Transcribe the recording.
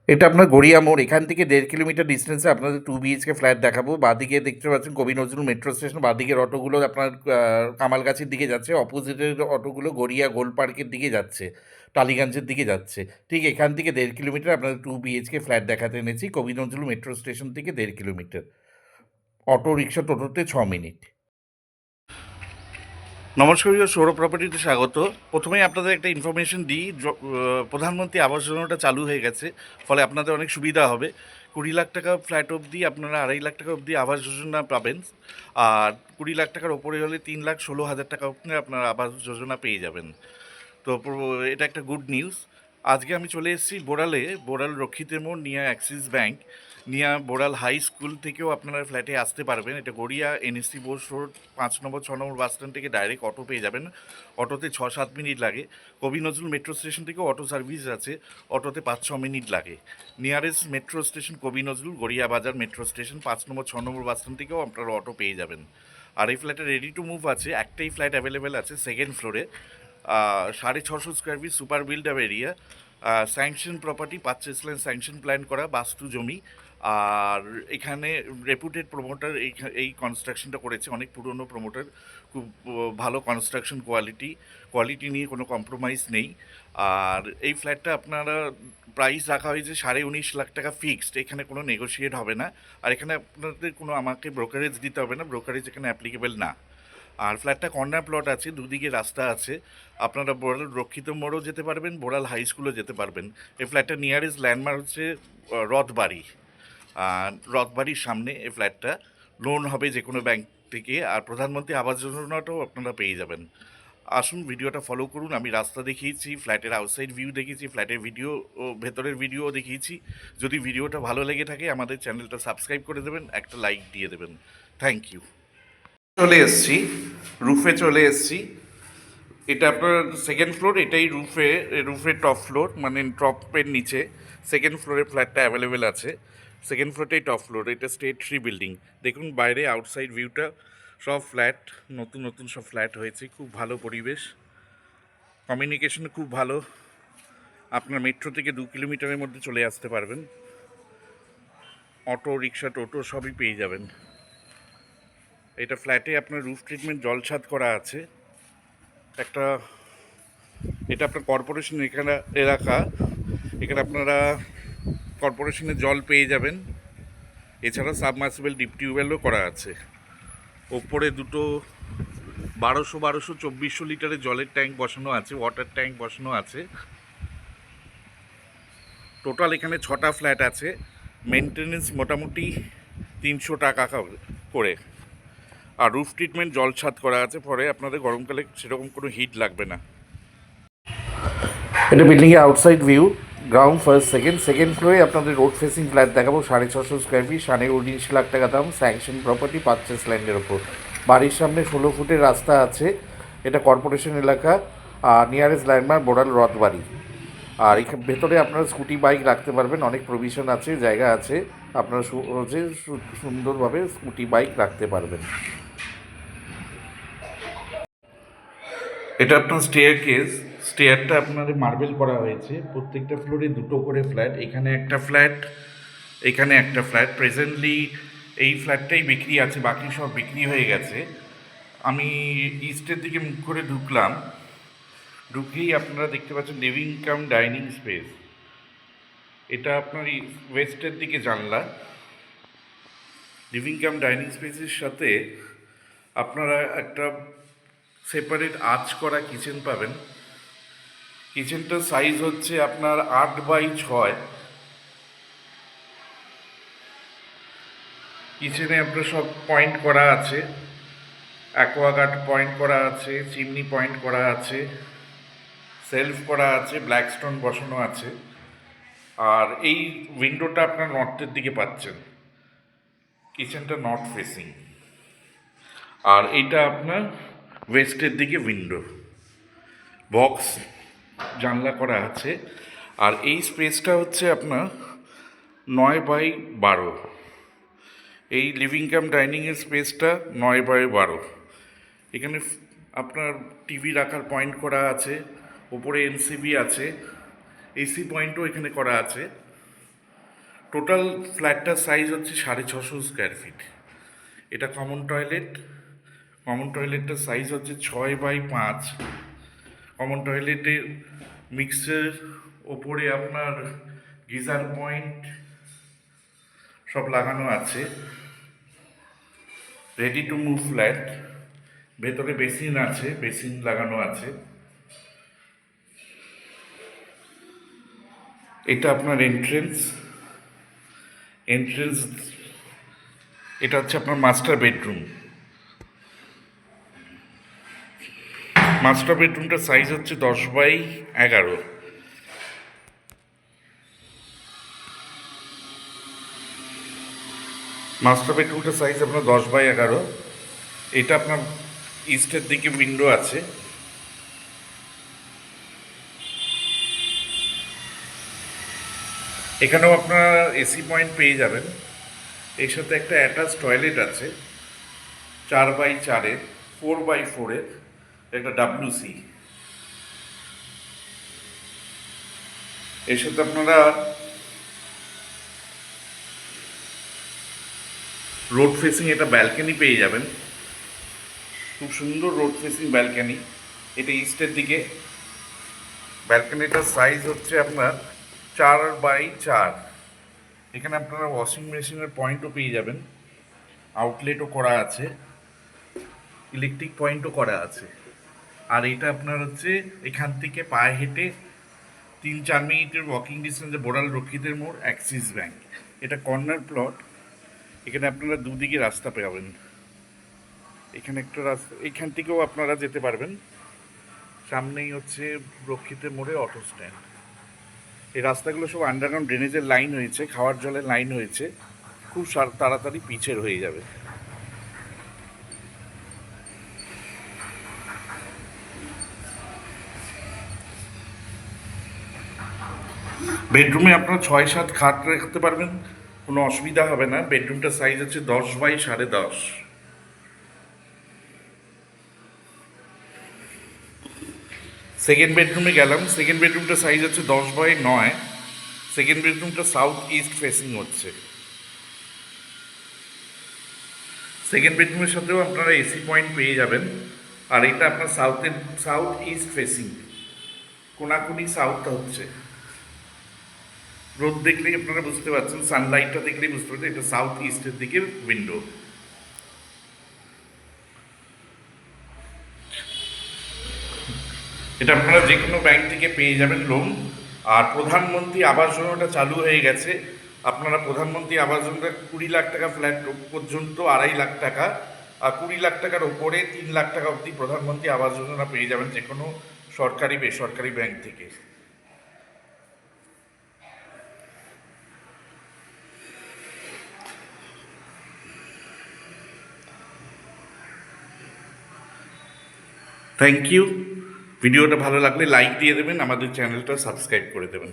এটা আপনার গড়িয়া মোড়, এখান থেকে 1.5 কিলোমিটার ডিস্টেন্সে আপনাদের 2 BHK ফ্ল্যাট দেখাবো। বাঁদিকে দেখতে পাচ্ছেন কবি নজরুল মেট্রো স্টেশন, বাঁদিকের অটোগুলো আপনার কামালগাছির দিকে যাচ্ছে, অপোজিটের অটোগুলো গড়িয়া গোল পার্কের দিকে যাচ্ছে, টালিগঞ্জের দিকে যাচ্ছে। ঠিক এখান থেকে 1.5 কিলোমিটার আপনাদের 2 BHK ফ্ল্যাট দেখাতে এনেছি, কবি নজরুল মেট্রো স্টেশন থেকে 1.5 কিলোমিটার, অটো রিক্সা টোটোতে 6 মিনিট। নমস্কার, সৌরভ প্রপার্টিতে স্বাগত। প্রথমেই আপনাদের একটা ইনফরমেশন দিই, প্রধানমন্ত্রী আবাস যোজনাটা চালু হয়ে গেছে, ফলে আপনাদের অনেক সুবিধা হবে। 20 লাখ টাকা ফ্ল্যাট অবধি আপনারা 2.5 লাখ টাকা অবধি আবাস যোজনা পাবেন, আর 20 লাখ টাকার ওপরে হলে 3,16,000 টাকা অবধি আপনারা আবাস যোজনা পেয়ে যাবেন। তো এটা একটা গুড নিউজ। আজকে আমি চলে এসেছি বোড়ালে, বোড়াল রক্ষিতের মোড় নিয়া অ্যাক্সিস ব্যাংক, নিয়া বোড়াল হাই স্কুল থেকেও আপনারা ফ্ল্যাটে আসতে পারবেন। এটা গড়িয়া NSC বোস রোড 5 নম্বর 6 নম্বর বাস স্ট্যান্ড থেকে ডাইরেক্ট অটো পেয়ে যাবেন। অটোতে 6-7 মিনিট লাগে। কবি নজরুল মেট্রো স্টেশন থেকেও অটো সার্ভিস আছে, অটোতে 5-6 মিনিট লাগে। নিয়ারেস্ট মেট্রো স্টেশন কবি নজরুল, গড়িয়া বাজার মেট্রো স্টেশন 5 নম্বর 6 নম্বর বাস স্ট্যান্ড থেকেও আপনারা অটো পেয়ে যাবেন। আর এই ফ্ল্যাটে রেডি টু মুভ আছে, একটাই ফ্ল্যাট অ্যাভেলেবেল আছে সেকেন্ড ফ্লোরে, 650 square feet super build up area, sanction property, 5 line sanction plan করা বাস্তু জমি। আর এখানে রেপুটেড প্রমোটার এই কনস্ট্রাকশনটা করেছে, অনেক পুরনো প্রমোটার, খুব ভালো কনস্ট্রাকশন কোয়ালিটি নিয়ে কোনো কম্প্রোমাইজ নেই। আর এই ফ্ল্যাটটা আপনারা প্রাইস রাখা হয়েছে 19.5 লাখ টাকা ফিক্সড, এখানে কোনো নেগোশিয়েট হবে না। আর এখানে আপনাদের কোনো আমাকে ব্রোকারেজ দিতে হবে না, ব্রোকারেজ এখানে অ্যাপ্লিকেবল না। আর ফ্ল্যাটটা কর্নার প্লট আছে, দুদিকে রাস্তা আছে, আপনারা বোড়াল রক্ষিত মোড়ও যেতে পারবেন, বোড়াল হাই স্কুলও যেতে পারবেন। এই ফ্ল্যাটটা নিয়ারেস্ট ল্যান্ডমার্ক হচ্ছে রথবাড়ি। রথবাড়ির সামনে এই ফ্ল্যাটটা, লোন হবে যে কোনো ব্যাংক থেকে, আর প্রধানমন্ত্রী আবাস যোজনাটাও আপনারা পেয়ে যাবেন। আসুন ভিডিওটা ফলো করুন, আমি রাস্তা দেখিয়েছি, ফ্ল্যাটের আউটসাইড ভিউ দেখিয়েছি, ফ্ল্যাটের ভিডিও ও ভেতরের ভিডিও দেখিয়েছি। যদি ভিডিওটা ভালো লেগে থাকে আমাদের চ্যানেলটা সাবস্ক্রাইব করে দেবেন, একটা লাইক দিয়ে দেবেন। Thank you. চলে এসছি, রুফে চলে এসছি। এটা আপনার সেকেন্ড ফ্লোর, এটাই রুফের টপ ফ্লোর, মানে টপের নিচে সেকেন্ড ফ্লোরে ফ্ল্যাটটা অ্যাভেলেবেল আছে। সেকেন্ড ফ্লোরটাই টপ ফ্লোর, এটা স্টেট 3 বিল্ডিং। দেখুন বাইরে আউটসাইড ভিউটা, সব ফ্ল্যাট, নতুন নতুন সব ফ্ল্যাট হয়েছে, খুব ভালো পরিবেশ, কমিউনিকেশন খুব ভালো। আপনার মেট্রো থেকে 2 কিলোমিটারের মধ্যে চলে আসতে পারবেন, অটো রিক্সা টোটো সবই পেয়ে যাবেন। এটা ফ্ল্যাটে আপনার রুফ ট্রিটমেন্ট জল ছাদ করা আছে একটা। এটা আপনার কর্পোরেশন এখানে এলাকা, এখানে আপনারা কর্পোরেশনের জল পেয়ে যাবেন। এছাড়া সাবমার্সিবল ডিপ টিউবওয়েলও করা আছে। ওপরে দুটো 1200 লিটারের জলের ট্যাঙ্ক বসানো আছে, ওয়াটার ট্যাঙ্ক বসানো আছে। টোটাল এখানে 6টা ফ্ল্যাট আছে, মেনটেনেন্স মোটামুটি 300 টাকা করে। আর রুফ ট্রিটমেন্ট জল ছাদ করা আছে, পরে আপনাদের গরমকালে সেরকম কোনো হিট লাগবে না। এটা বিল্ডিংয়ের outside view, ground first second ফ্লোরে আপনাদের রোড ফেসিং ফ্ল্যাট দেখাবো, 650 স্কোয়ার ফিট, 19.5 লাখ টাকা দাম, স্যাংশন প্রপার্টি, 5 ল্যান্ডের ওপর। বাড়ির সামনে 16 ফুটের রাস্তা আছে। এটা কর্পোরেশন এলাকা, আর নিয়ারেস্ট ল্যান্ডমার্ক বোড়াল রথবাড়ি। আর এখানে ভেতরে আপনারা স্কুটি বাইক রাখতে পারবেন, অনেক প্রভিশন আছে, জায়গা আছে, আপনারা সহজে সুন্দরভাবে স্কুটি বাইক রাখতে পারবেন। এটা আপনার স্টেয়ারটা আপনাদের মার্বেল করা হয়েছে, প্রত্যেকটা ফ্লোরে দুটো করে ফ্ল্যাট, এখানে একটা ফ্ল্যাট, এখানে একটা ফ্ল্যাট। প্রেজেন্টলি এই ফ্ল্যাটটাই বিক্রি আছে, বাকি সব বিক্রি হয়ে গেছে। আমি ইস্টের দিকে মুখ করে ঢুকেই আপনারা দেখতে পাচ্ছেন লিভিং কাম ডাইনিং স্পেস। এটা আপনার ওয়েস্টের দিকে জানলা। লিভিং কাম ডাইনিং স্পেসের সাথে আপনারা একটা সেপারেট আর্চ করা কিচেন পাবেন। কিচেনটার সাইজ হচ্ছে আপনার 8x6। কিচেনে আপনার সব পয়েন্ট করা আছে, অ্যাকোয়াগার্ড পয়েন্ট করা আছে, চিমনি পয়েন্ট করা আছে, সেলফ করা আছে, ব্ল্যাক স্টোন বসানো আছে। আর এই উইন্ডোটা আপনার নর্থের দিকে পাচ্ছেন, কিচেনটা নর্থ ফেসিং। আর এইটা আপনার ওয়েস্টের দিকে উইন্ডো, বক্স জানলা করা আছে। আর এই স্পেসটা হচ্ছে আপনার 9x12। এই লিভিং কাম ডাইনিংয়ের স্পেসটা 9x12। এখানে আপনার টিভি রাখার পয়েন্ট করা আছে, ওপরে NCB আছে, AC পয়েন্টও এখানে করা আছে। টোটাল ফ্ল্যাটটার সাইজ হচ্ছে 650 স্কোয়ার ফিট। এটা কমন টয়লেটটার সাইজ হচ্ছে 6x5। কমন টয়লেটের মিক্সের ওপরে আপনার গিজার পয়েন্ট সব লাগানো আছে। Ready to move flat. ভেতরে বেসিন আছে, বেসিন লাগানো আছে। এটা আপনার এন্ট্রেন্স। এটা হচ্ছে আপনার মাস্টার বেডরুম। মাস্টার বেডরুমটার সাইজ হচ্ছে 10x11। মাস্টার বেডরুমটার সাইজ আপনার 10x11। এটা আপনার ইস্টের দিকে উইন্ডো আছে। এখানেও আপনার এসি পয়েন্ট পেয়ে যাবেন। এর সাথে একটা অ্যাটাচ টয়লেট আছে 4x4-এর, 4x4-এর, একটা WC। এর সাথে আপনারা রোড ফেসিং একটা ব্যালকনি পেয়ে যাবেন। খুব সুন্দর রোড ফেসিং ব্যালকনি। এটা ইস্টের দিকে। ব্যালকনিটার সাইজ হচ্ছে আপনার 4x4। এখানে আপনারা ওয়াশিং মেশিনের পয়েন্টও পেয়ে যাবেন। আউটলেটও করা আছে, ইলেকট্রিক পয়েন্টও করা আছে। আর এটা আপনার হচ্ছে এখান থেকে পায়ে হেঁটে 3-4 মিনিটের ওয়াকিং ডিস্টেন্সে বোড়াল রক্ষিতের মোড়, অ্যাক্সিস ব্যাংক। এটা কর্নার প্লট। এখানে আপনারা দুদিকে রাস্তা পাবেন। এখানে একটা রাস্তা, এখান থেকেও আপনারা যেতে পারবেন। সামনেই হচ্ছে রক্ষিতের মোড়ে অটো স্ট্যান্ড। এই রাস্তাগুলো সব আন্ডারগ্রাউন্ড ড্রেনেজের লাইন হয়েছে, খাওয়ার জলের লাইন হয়েছে। খুব তাড়াতাড়ি পিচের হয়ে যাবে। বেডরুমে আপনারা 6-7 খাট রাখতে পারবেন, কোনো অসুবিধা হবে না। বেডরুমটার সাইজ হচ্ছে 10x10.5। সেকেন্ড বেডরুমে গেলাম। সেকেন্ড বেডরুমটার সাইজ হচ্ছে 10x9। সেকেন্ড বেডরুমটা সাউথ ইস্ট ফেসিং হচ্ছে। সেকেন্ড বেডরুমের সাথেও আপনারা এসি পয়েন্ট পেয়ে যাবেন। আর এটা আপনার সাউথ ইস্ট ফেসিং, কোনাকুনি সাউথটা হচ্ছে। রোদ দেখলেই আপনারা বুঝতে পারছেন, সানলাইটটা দেখলেই বুঝতে পারছেন এটা সাউথ ইস্টের দিকে উইন্ডো। এটা আপনারা যে কোনো ব্যাংক থেকে পেয়ে যাবেন লোন। আর প্রধানমন্ত্রী আবাস যোজনাটা চালু হয়ে গেছে। আপনারা প্রধানমন্ত্রী আবাস যোজনা 20 লাখ টাকা ফ্ল্যাট পর্যন্ত 2.5 লাখ টাকা, আর 20 লাখ টাকার ওপরে 3 লাখ টাকা অবধি প্রধানমন্ত্রী আবাস যোজনা পেয়ে যাবেন যে কোনো সরকারি বেসরকারি ব্যাংক থেকে। Thank you. ভিডিওটা ভালো লাগলে লাইক দিয়ে দেবেন, আমাদের চ্যানেলটা সাবস্ক্রাইব করে দেবেন।